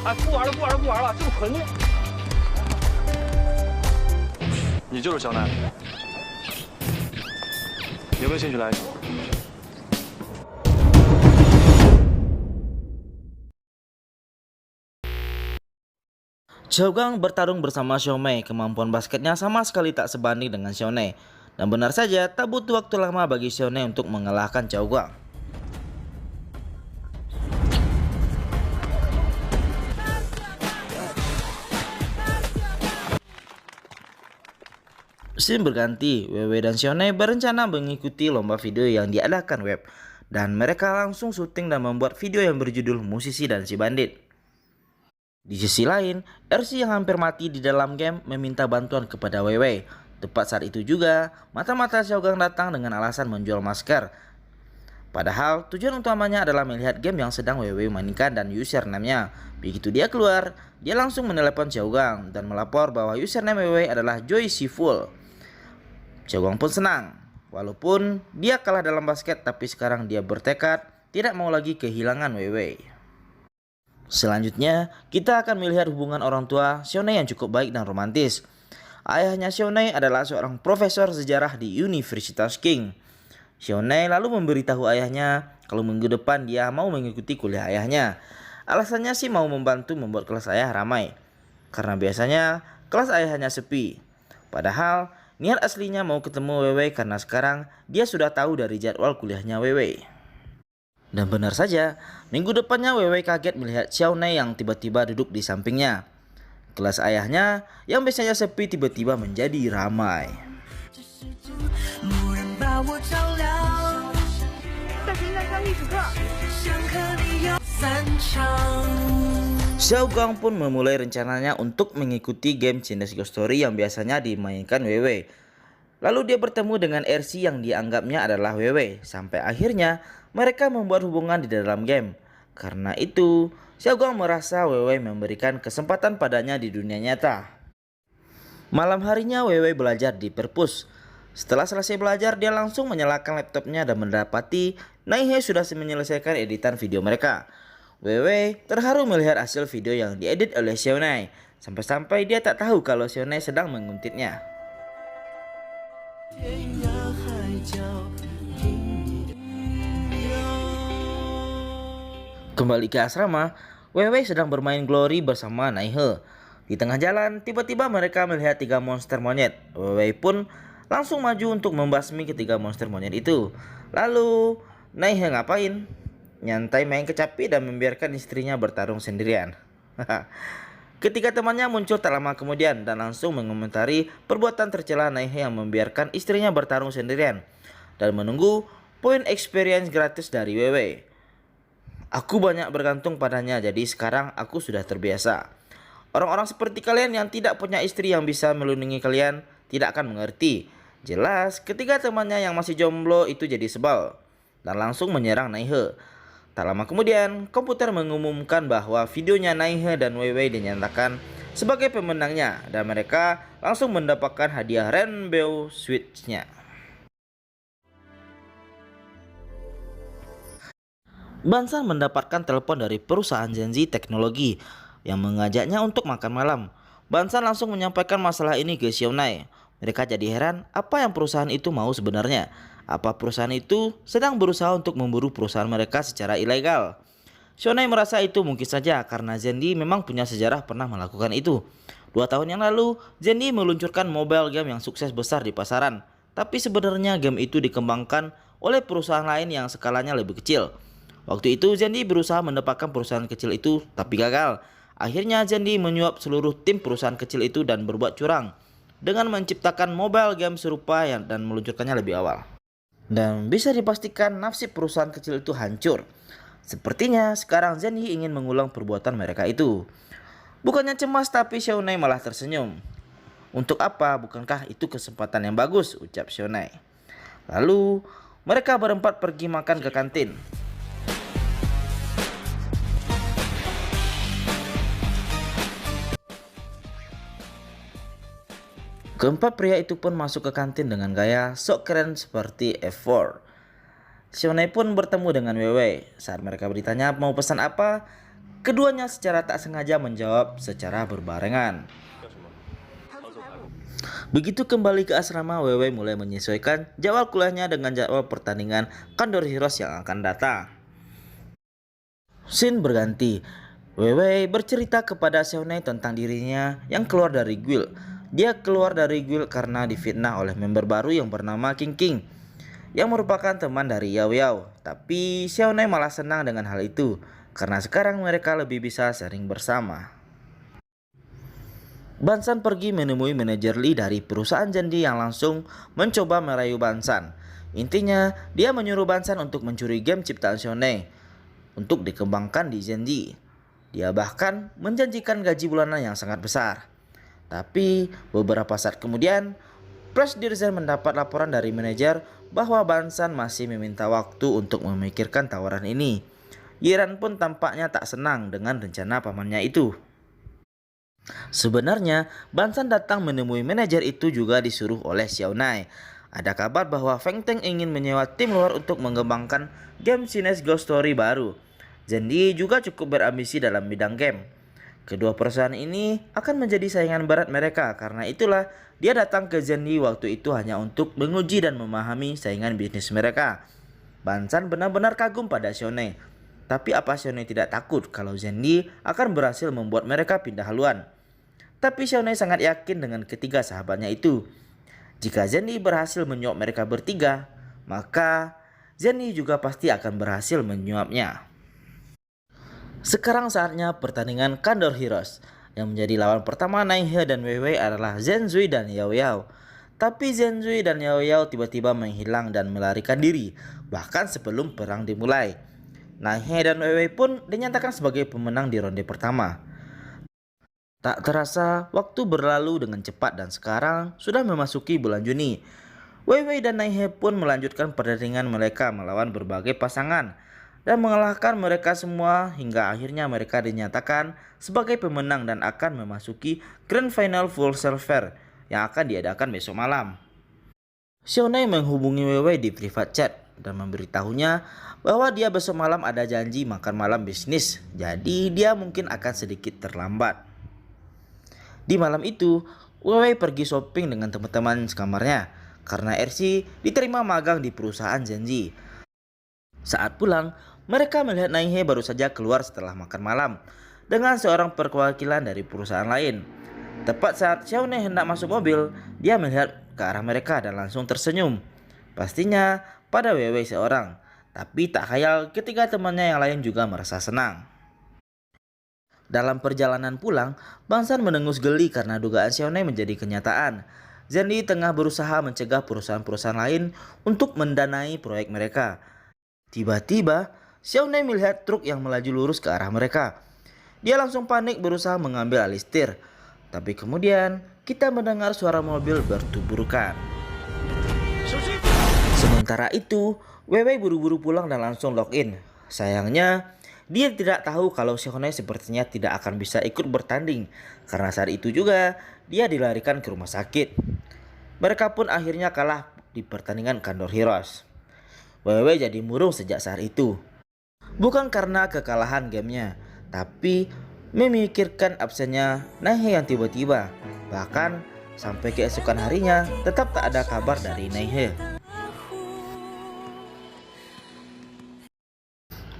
哎，不玩了，不玩了，不玩了，这么可怒！你就是小奈，有没有兴趣来一场？ Xiaogang bertarung bersama Xiaomei, kemampuan basketnya sama sekali tak sebanding dengan Xiaonej. Dan benar saja, tak butuh waktu lama bagi Xiaonej untuk mengalahkan Xiaogang. Scene berganti, Weiwei dan Xiaonej berencana mengikuti lomba video yang diadakan Web. Dan mereka langsung syuting dan membuat video yang berjudul Musisi dan Si Bandit. Di sisi lain, RC yang hampir mati di dalam game meminta bantuan kepada Weiwei. Tepat saat itu juga, mata-mata Xiaogang datang dengan alasan menjual masker. Padahal tujuan utamanya adalah melihat game yang sedang Weiwei mainkan dan username-nya. Begitu dia keluar, dia langsung menelepon Xiaogang dan melapor bahwa username Weiwei adalah Joy Siful. Xiaogang pun senang, walaupun dia kalah dalam basket, tapi sekarang dia bertekad tidak mau lagi kehilangan Weiwei. Selanjutnya, kita akan melihat hubungan orang tua Xiaonej yang cukup baik dan romantis. Ayahnya Xiaonej adalah seorang profesor sejarah di Universitas King. Xiaonej lalu memberitahu ayahnya kalau minggu depan dia mau mengikuti kuliah ayahnya. Alasannya sih mau membantu membuat kelas ayah ramai, karena biasanya kelas ayahnya sepi. Padahal niat aslinya mau ketemu Weiwei karena sekarang dia sudah tahu dari jadwal kuliahnya Weiwei. Dan benar saja, minggu depannya Weiwei kaget melihat Xiaonej yang tiba-tiba duduk di sampingnya. Kelas ayahnya yang biasanya sepi tiba-tiba menjadi ramai. Xiaogang pun memulai rencananya untuk mengikuti game Chinese Ghost Story yang biasanya dimainkan Weiwei. Lalu dia bertemu dengan RC yang dianggapnya adalah Weiwei. Sampai akhirnya mereka membuat hubungan di dalam game. Karena itu, Xiaogang merasa Weiwei memberikan kesempatan padanya di dunia nyata. Malam harinya Weiwei belajar di perpus. Setelah selesai belajar, dia langsung menyalakan laptopnya dan mendapati Naihe sudah menyelesaikan editan video mereka. Weiwei terharu melihat hasil video yang diedit oleh Xiaonej. Sampai-sampai dia tak tahu kalau Xiaonej sedang menguntitnya. Kembali ke asrama, Weiwei sedang bermain Glory bersama Naihe. Di tengah jalan, tiba-tiba mereka melihat 3 monster monyet. Weiwei pun langsung maju untuk membasmi ketiga monster monyet itu. Lalu, Naihe ngapain? Nyantai main kecapi dan membiarkan istrinya bertarung sendirian. Ketika temannya muncul tak lama kemudian dan langsung mengomentari perbuatan tercela Naihe yang membiarkan istrinya bertarung sendirian dan menunggu poin experience gratis dari Weiwei. Aku banyak bergantung padanya, jadi sekarang aku sudah terbiasa. Orang-orang seperti kalian yang tidak punya istri yang bisa melindungi kalian tidak akan mengerti. Jelas ketika temannya yang masih jomblo itu jadi sebal dan langsung menyerang Naihe. Tak lama kemudian, komputer mengumumkan bahwa videonya Naihe dan Weiwei dinyatakan sebagai pemenangnya dan mereka langsung mendapatkan hadiah Rainbow Switch-nya. Bansan mendapatkan telepon dari perusahaan Zenzi Teknologi yang mengajaknya untuk makan malam. Bansan langsung menyampaikan masalah ini ke Xiaonej. Mereka jadi heran apa yang perusahaan itu mau sebenarnya. Apa perusahaan itu sedang berusaha untuk memburu perusahaan mereka secara ilegal? Xiaonej merasa itu mungkin saja karena Zenzi memang punya sejarah pernah melakukan itu. 2 tahun yang lalu, Zenzi meluncurkan mobile game yang sukses besar di pasaran. Tapi sebenarnya game itu dikembangkan oleh perusahaan lain yang skalanya lebih kecil. Waktu itu Zenzi berusaha mendapatkan perusahaan kecil itu tapi gagal. Akhirnya Zenzi menyuap seluruh tim perusahaan kecil itu dan berbuat curang dengan menciptakan mobile game serupa dan meluncurkannya lebih awal. Dan bisa dipastikan nasib perusahaan kecil itu hancur. Sepertinya sekarang Zenzi ingin mengulang perbuatan mereka itu. Bukannya cemas, tapi Xiaonej malah tersenyum. Untuk apa? Bukankah itu kesempatan yang bagus? Ucap Xiaonej. Lalu mereka berempat pergi makan ke kantin. Keempat pria itu pun masuk ke kantin dengan gaya sok keren seperti F4. Xiaonai pun bertemu dengan Weiwei. Saat mereka bertanya mau pesan apa, keduanya secara tak sengaja menjawab secara berbarengan. Begitu kembali ke asrama, Weiwei mulai menyesuaikan jadwal kuliahnya dengan jadwal pertandingan Kandor Heroes yang akan datang. Scene berganti. Weiwei bercerita kepada Xiaonai tentang dirinya yang keluar dari guild. Dia keluar dari guild karena difitnah oleh member baru yang bernama King King, yang merupakan teman dari Yao Yao. Tapi Xiaonai malah senang dengan hal itu, karena sekarang mereka lebih bisa sering bersama. Bansan pergi menemui manajer Lee dari perusahaan Zenji yang langsung mencoba merayu Bansan. Intinya, dia menyuruh Bansan untuk mencuri game ciptaan Xiaonai untuk dikembangkan di Zenji. Dia bahkan menjanjikan gaji bulanan yang sangat besar. Tapi beberapa saat kemudian, Fresh Dirzen mendapat laporan dari manajer bahwa Bansan masih meminta waktu untuk memikirkan tawaran ini. Yiran pun tampaknya tak senang dengan rencana pamannya itu. Sebenarnya, Bansan datang menemui manajer itu juga disuruh oleh Xiaonai. Ada kabar bahwa Feng Teng ingin menyewa tim luar untuk mengembangkan game Chinese Ghost Story baru. Zenji juga cukup berambisi dalam bidang game. Kedua perusahaan ini akan menjadi saingan berat mereka, karena itulah dia datang ke Zenji waktu itu hanya untuk menguji dan memahami saingan bisnis mereka. Bansan benar-benar kagum pada Xiaonai. Tapi apa Xiaonai tidak takut kalau Zenji akan berhasil membuat mereka pindah haluan? Tapi Xiaonai sangat yakin dengan ketiga sahabatnya itu. Jika Zenji berhasil menyuap mereka bertiga, maka Zenji juga pasti akan berhasil menyuapnya. Sekarang saatnya pertandingan Kandor Heroes. Yang menjadi lawan pertama Naihe dan Weiwei adalah Zenzui dan Yao Yao. Tapi Zenzui dan Yao Yao tiba-tiba menghilang dan melarikan diri, bahkan sebelum perang dimulai. Naihe dan Weiwei pun dinyatakan sebagai pemenang di ronde pertama. Tak terasa, waktu berlalu dengan cepat dan sekarang sudah memasuki bulan Juni. Weiwei dan Naihe pun melanjutkan pertandingan mereka melawan berbagai pasangan dan mengalahkan mereka semua hingga akhirnya mereka dinyatakan sebagai pemenang dan akan memasuki Grand Final Full Sail Fair yang akan diadakan besok malam. Xiaonai menghubungi Weiwei di private chat dan memberitahunya bahwa dia besok malam ada janji makan malam bisnis, jadi dia mungkin akan sedikit terlambat. Di malam itu, Weiwei pergi shopping dengan teman-teman sekamarnya karena RC diterima magang di perusahaan Zenji. Saat pulang, mereka melihat Naihe baru saja keluar setelah makan malam dengan seorang perwakilan dari perusahaan lain. Tepat saat Xiaonai hendak masuk mobil, dia melihat ke arah mereka dan langsung tersenyum. Pastinya pada Weiwei seorang, tapi tak khayal ketika temannya yang lain juga merasa senang. Dalam perjalanan pulang, Bansan mendengus geli karena dugaan Xiaonai menjadi kenyataan. Zenji tengah berusaha mencegah perusahaan-perusahaan lain untuk mendanai proyek mereka. Tiba-tiba, Xiaonai melihat truk yang melaju lurus ke arah mereka. Dia langsung panik berusaha mengambil alih setir. Tapi kemudian, kita mendengar suara mobil bertuburkan. Sementara itu, Weiwei buru-buru pulang dan langsung login. Sayangnya, dia tidak tahu kalau Xiaonai sepertinya tidak akan bisa ikut bertanding, karena saat itu juga dia dilarikan ke rumah sakit. Mereka pun akhirnya kalah di pertandingan Kandor Heroes. Weiwei jadi murung sejak saat itu. Bukan karena kekalahan gamenya, tapi memikirkan absennya Naihe yang tiba-tiba. Bahkan sampai keesokan harinya tetap tak ada kabar dari Naihe.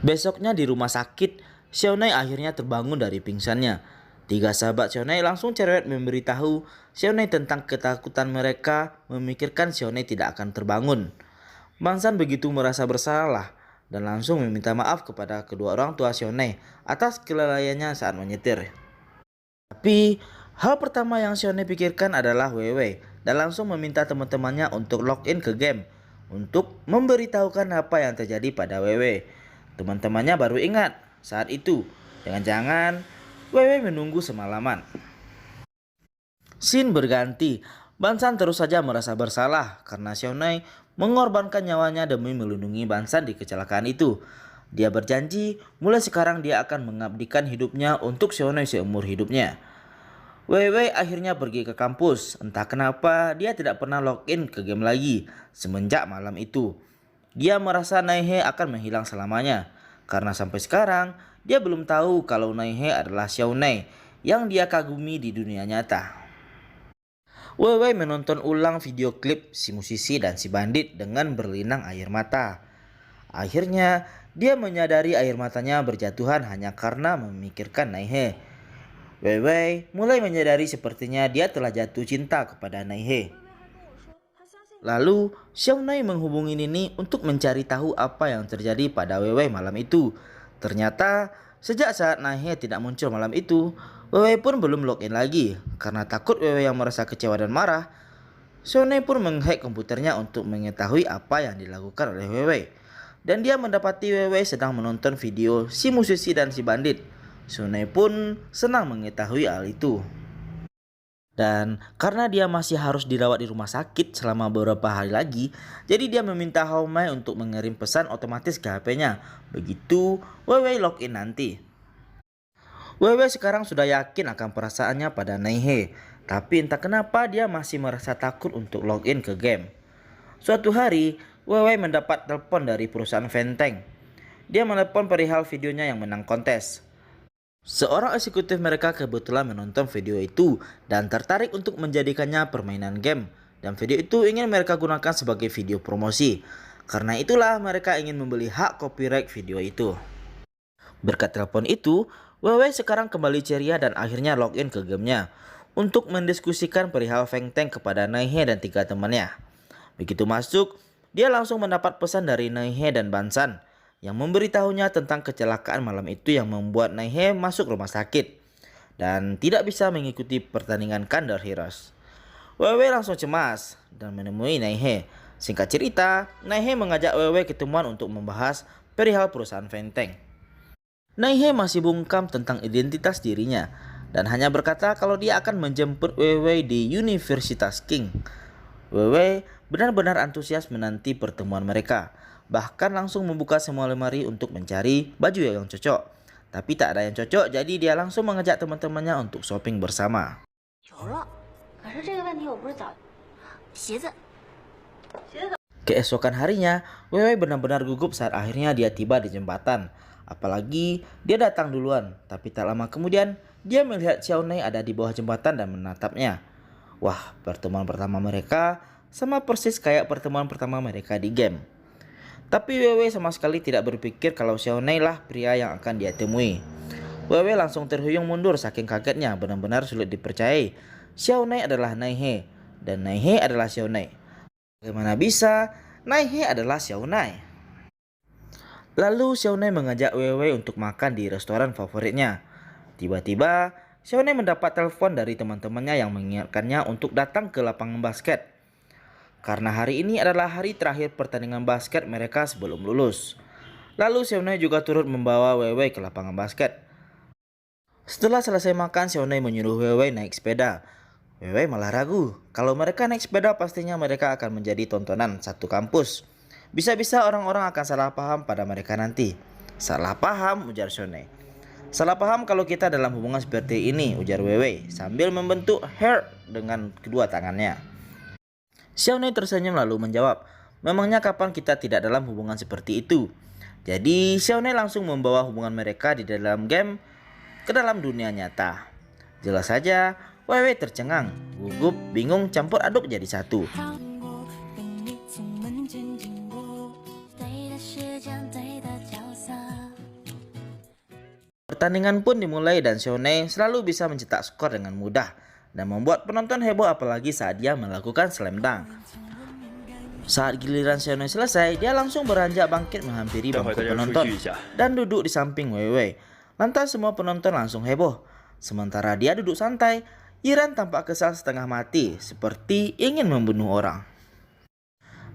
Besoknya di rumah sakit, Xiaonai akhirnya terbangun dari pingsannya. Tiga sahabat Xiaonai langsung cerewet memberitahu Xiaonai tentang ketakutan mereka memikirkan Xiaonai tidak akan terbangun. Bansan begitu merasa bersalah dan langsung meminta maaf kepada kedua orang tua Xiaonai atas kelalaiannya saat menyetir. Tapi hal pertama yang Xiaonai pikirkan adalah Weiwei dan langsung meminta teman-temannya untuk login ke game untuk memberitahukan apa yang terjadi pada Weiwei. Teman-temannya baru ingat saat itu, jangan-jangan Weiwei menunggu semalaman. Scene berganti. Bansan terus saja merasa bersalah karena Xiaonai mengorbankan nyawanya demi melindungi Bansan di kecelakaan itu. Dia berjanji mulai sekarang dia akan mengabdikan hidupnya untuk Xiaonai seumur hidupnya. Weiwei akhirnya pergi ke kampus. Entah kenapa dia tidak pernah login ke game lagi semenjak malam itu. Dia merasa Naihe akan menghilang selamanya, karena sampai sekarang dia belum tahu kalau Naihe adalah Xiaonai yang dia kagumi di dunia nyata. Wei Wei menonton ulang video klip si musisi dan si bandit dengan berlinang air mata. Akhirnya, dia menyadari air matanya berjatuhan hanya karena memikirkan Naihe. Wei Wei mulai menyadari sepertinya dia telah jatuh cinta kepada Naihe. Lalu, Xiaonai menghubungi Nini untuk mencari tahu apa yang terjadi pada Wei Wei malam itu. Ternyata, sejak saat Naihe tidak muncul malam itu, Wei Wei pun belum login lagi. Karena takut Wei Wei yang merasa kecewa dan marah, Xiaonai pun menghack komputernya untuk mengetahui apa yang dilakukan oleh Wei Wei. Dan dia mendapati Wei Wei sedang menonton video si musisi dan si bandit. Xiaonai pun senang mengetahui hal itu. Dan karena dia masih harus dirawat di rumah sakit selama beberapa hari lagi, jadi dia meminta Haomai untuk mengirim pesan otomatis ke HP-nya. Begitu Wei Wei login nanti. Wei Wei sekarang sudah yakin akan perasaannya pada Naihe, tapi entah kenapa dia masih merasa takut untuk login ke game. Suatu hari, Wei Wei mendapat telepon dari perusahaan Venteng. Dia menelepon perihal videonya yang menang kontes. Seorang eksekutif mereka kebetulan menonton video itu dan tertarik untuk menjadikannya permainan game. Dan video itu ingin mereka gunakan sebagai video promosi. Karena itulah mereka ingin membeli hak copyright video itu. Berkat telepon itu, Wei Wei sekarang kembali ceria dan akhirnya login ke gamenya untuk mendiskusikan perihal Venteng kepada Naihe dan 3 temannya. Begitu masuk, dia langsung mendapat pesan dari Naihe dan Bansan yang memberitahunya tentang kecelakaan malam itu yang membuat Naihe masuk rumah sakit dan tidak bisa mengikuti pertandingan Kandar Heroes. Wei Wei langsung cemas dan menemui Naihe. Singkat cerita, Naihe mengajak Wei Wei ketemuan untuk membahas perihal perusahaan Venteng. Naihe masih bungkam tentang identitas dirinya dan hanya berkata kalau dia akan menjemput Wei Wei di Universitas King. Wei Wei benar-benar antusias menanti pertemuan mereka, bahkan langsung membuka semua lemari untuk mencari baju yang cocok. Tapi tak ada yang cocok, jadi dia langsung mengajak teman-temannya untuk shopping bersama. Keesokan harinya, Wei Wei benar-benar gugup saat akhirnya dia tiba di jembatan. Apalagi dia datang duluan, tapi tak lama kemudian dia melihat Xiaonai ada di bawah jembatan dan menatapnya. Wah, pertemuan pertama mereka sama persis kayak pertemuan pertama mereka di game. Tapi Wei Wei sama sekali tidak berpikir kalau Xiaonai lah pria yang akan dia temui. Wei Wei langsung terhuyung mundur saking kagetnya, benar-benar sulit dipercayai. Xiaonai adalah Naihe dan Naihe adalah Xiaonai. Bagaimana bisa Naihe adalah Xiaonai? Lalu Xiaonai mengajak Wei Wei untuk makan di restoran favoritnya. Tiba-tiba Xiaonai mendapat telepon dari teman-temannya yang mengingatkannya untuk datang ke lapangan basket. Karena hari ini adalah hari terakhir pertandingan basket mereka sebelum lulus. Lalu Xiaonai juga turut membawa Wei Wei ke lapangan basket. Setelah selesai makan, Xiaonai menyuruh Wei Wei naik sepeda. Wei Wei malah ragu. Kalau mereka naik sepeda pastinya mereka akan menjadi tontonan satu kampus. Bisa-bisa orang-orang akan salah paham pada mereka nanti. Salah paham, ujar Xiaonai. Salah paham kalau kita dalam hubungan seperti ini, ujar Wei Wei sambil membentuk heart dengan kedua tangannya. Xiaonai tersenyum lalu menjawab, memangnya kapan kita tidak dalam hubungan seperti itu? Jadi Xiaonai langsung membawa hubungan mereka di dalam game ke dalam dunia nyata. Jelas saja Wei Wei tercengang, gugup, bingung campur aduk jadi satu. Pertandingan pun dimulai dan Xiaonai selalu bisa mencetak skor dengan mudah dan membuat penonton heboh apalagi saat dia melakukan slam dunk. Saat giliran Xiaonai selesai, dia langsung beranjak bangkit menghampiri bangku penonton dan duduk di samping Wei Wei. Lantas semua penonton langsung heboh. Sementara dia duduk santai, Yiran tampak kesal setengah mati seperti ingin membunuh orang.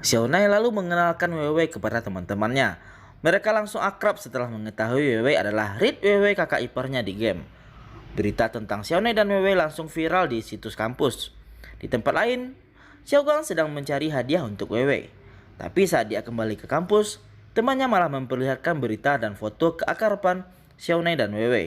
Xiaonai lalu mengenalkan Wei Wei kepada teman-temannya. Mereka langsung akrab setelah mengetahui Wei Wei adalah Reed Wei Wei kakak iparnya di game. Berita tentang Xiaonai dan Wei Wei langsung viral di situs kampus. Di tempat lain, Xiaogang sedang mencari hadiah untuk Wei Wei. Tapi saat dia kembali ke kampus, temannya malah memperlihatkan berita dan foto keakraban Xiaonai dan Wei Wei.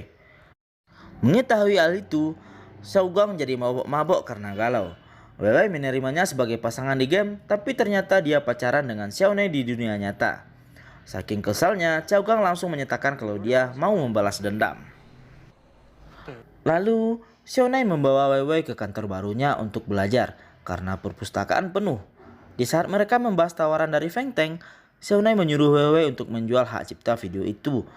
Mengetahui hal itu, Xiaogang jadi mabok-mabok karena galau. Weiwei menerimanya sebagai pasangan di game, tapi ternyata dia pacaran dengan Xiaonei di dunia nyata. Saking kesalnya, Cao Gang langsung menyatakan kalau dia mau membalas dendam. Lalu, Xiaonei membawa Weiwei ke kantor barunya untuk belajar karena perpustakaan penuh. Di saat mereka membahas tawaran dari Feng Teng, Xiaonei menyuruh Weiwei untuk menjual hak cipta video itu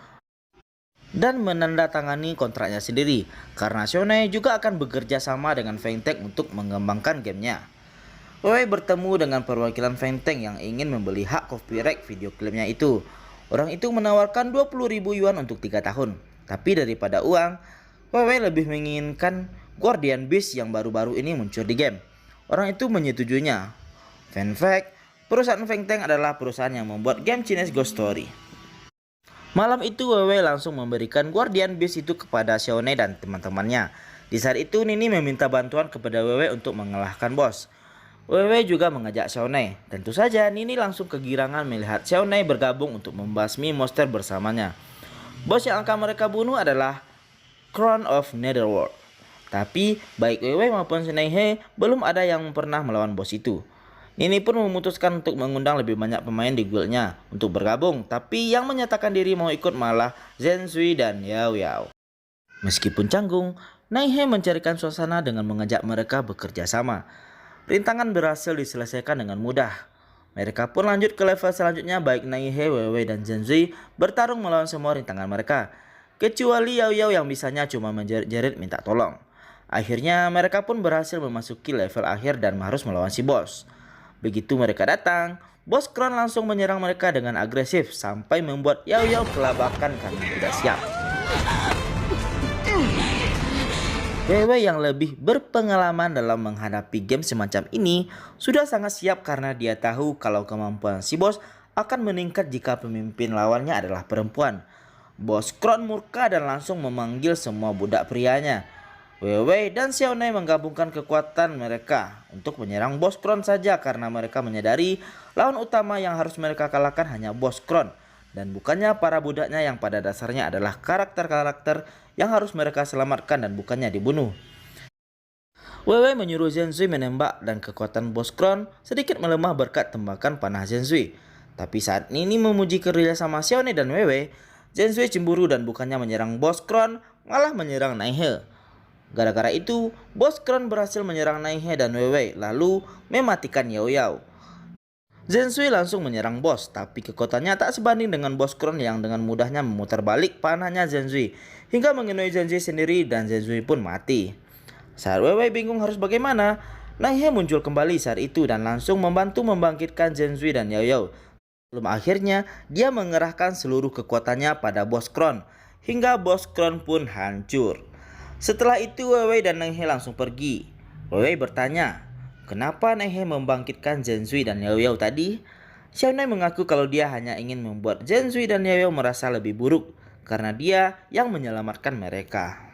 dan menandatangani kontraknya sendiri karena Xiaonei juga akan bekerja sama dengan Feng Teng untuk mengembangkan gamenya. Weiwei bertemu dengan perwakilan Feng Teng yang ingin membeli hak copyright video klipnya itu. Orang itu menawarkan 20.000 yuan untuk 3 tahun. Tapi daripada uang, Weiwei lebih menginginkan Guardian Beast yang baru-baru ini muncul di game. Orang itu menyetujuinya. Fun fact, perusahaan Feng Teng adalah perusahaan yang membuat game Chinese Ghost Story. Malam itu Weiwei langsung memberikan Guardian Beast itu kepada Xiaonei dan teman-temannya. Di saat itu Nini meminta bantuan kepada Weiwei untuk mengalahkan bos. Weiwei juga mengajak Xiaonei. Tentu saja Nini langsung kegirangan melihat Xiaonei bergabung untuk membasmi monster bersamanya. Bos yang akan mereka bunuh adalah Crown of Netherworld. Tapi baik Weiwei maupun Neihe belum ada yang pernah melawan bos itu. Nini pun memutuskan untuk mengundang lebih banyak pemain di guildnya untuk bergabung, tapi yang menyatakan diri mau ikut malah Zensui dan Yao Yao. Meskipun canggung, Neihe mencarikan suasana dengan mengajak mereka bekerja sama. Rintangan berhasil diselesaikan dengan mudah. Mereka pun lanjut ke level selanjutnya, baik Neihe, Weiwei, dan Zensui bertarung melawan semua rintangan mereka, kecuali Yao Yao yang bisanya cuma menjerit-jerit minta tolong. Akhirnya mereka pun berhasil memasuki level akhir dan harus melawan si bos. Begitu mereka datang, bos Crown langsung menyerang mereka dengan agresif sampai membuat Yao Yao kelabakan karena tidak siap. Weiwei yang lebih berpengalaman dalam menghadapi game semacam ini sudah sangat siap karena dia tahu kalau kemampuan si bos akan meningkat jika pemimpin lawannya adalah perempuan. Bos Crown murka dan langsung memanggil semua budak prianya. Weiwei dan Xiaonei menggabungkan kekuatan mereka untuk menyerang bos Crown saja karena mereka menyadari lawan utama yang harus mereka kalahkan hanya bos Crown dan bukannya para budaknya yang pada dasarnya adalah karakter-karakter yang harus mereka selamatkan dan bukannya dibunuh. Weiwei menyuruh Zensui menembak dan kekuatan bos Crown sedikit melemah berkat tembakan panah Zensui. Tapi saat Nini memuji kerjasama Xiaonei dan Weiwei, Zensui cemburu dan bukannya menyerang bos Crown malah menyerang Neihe. Gara-gara itu, bos Crown berhasil menyerang Neihe dan Weiwei lalu mematikan Yao Yao. Zensui langsung menyerang bos, tapi kekuatannya tak sebanding dengan bos Crown yang dengan mudahnya memutar balik panahnya Zensui hingga mengenai Zensui sendiri dan Zensui pun mati. Saat Weiwei bingung harus bagaimana, Neihe muncul kembali saat itu dan langsung membantu membangkitkan Zensui dan Yao Yao. Belum akhirnya, dia mengerahkan seluruh kekuatannya pada bos Crown hingga bos Crown pun hancur. Setelah itu Weiwei dan Neihe langsung pergi. Weiwei bertanya, kenapa Neihe membangkitkan Zensui dan Yao Yao tadi? Xiaonei mengaku kalau dia hanya ingin membuat Zensui dan Yao Yao merasa lebih buruk karena dia yang menyelamatkan mereka.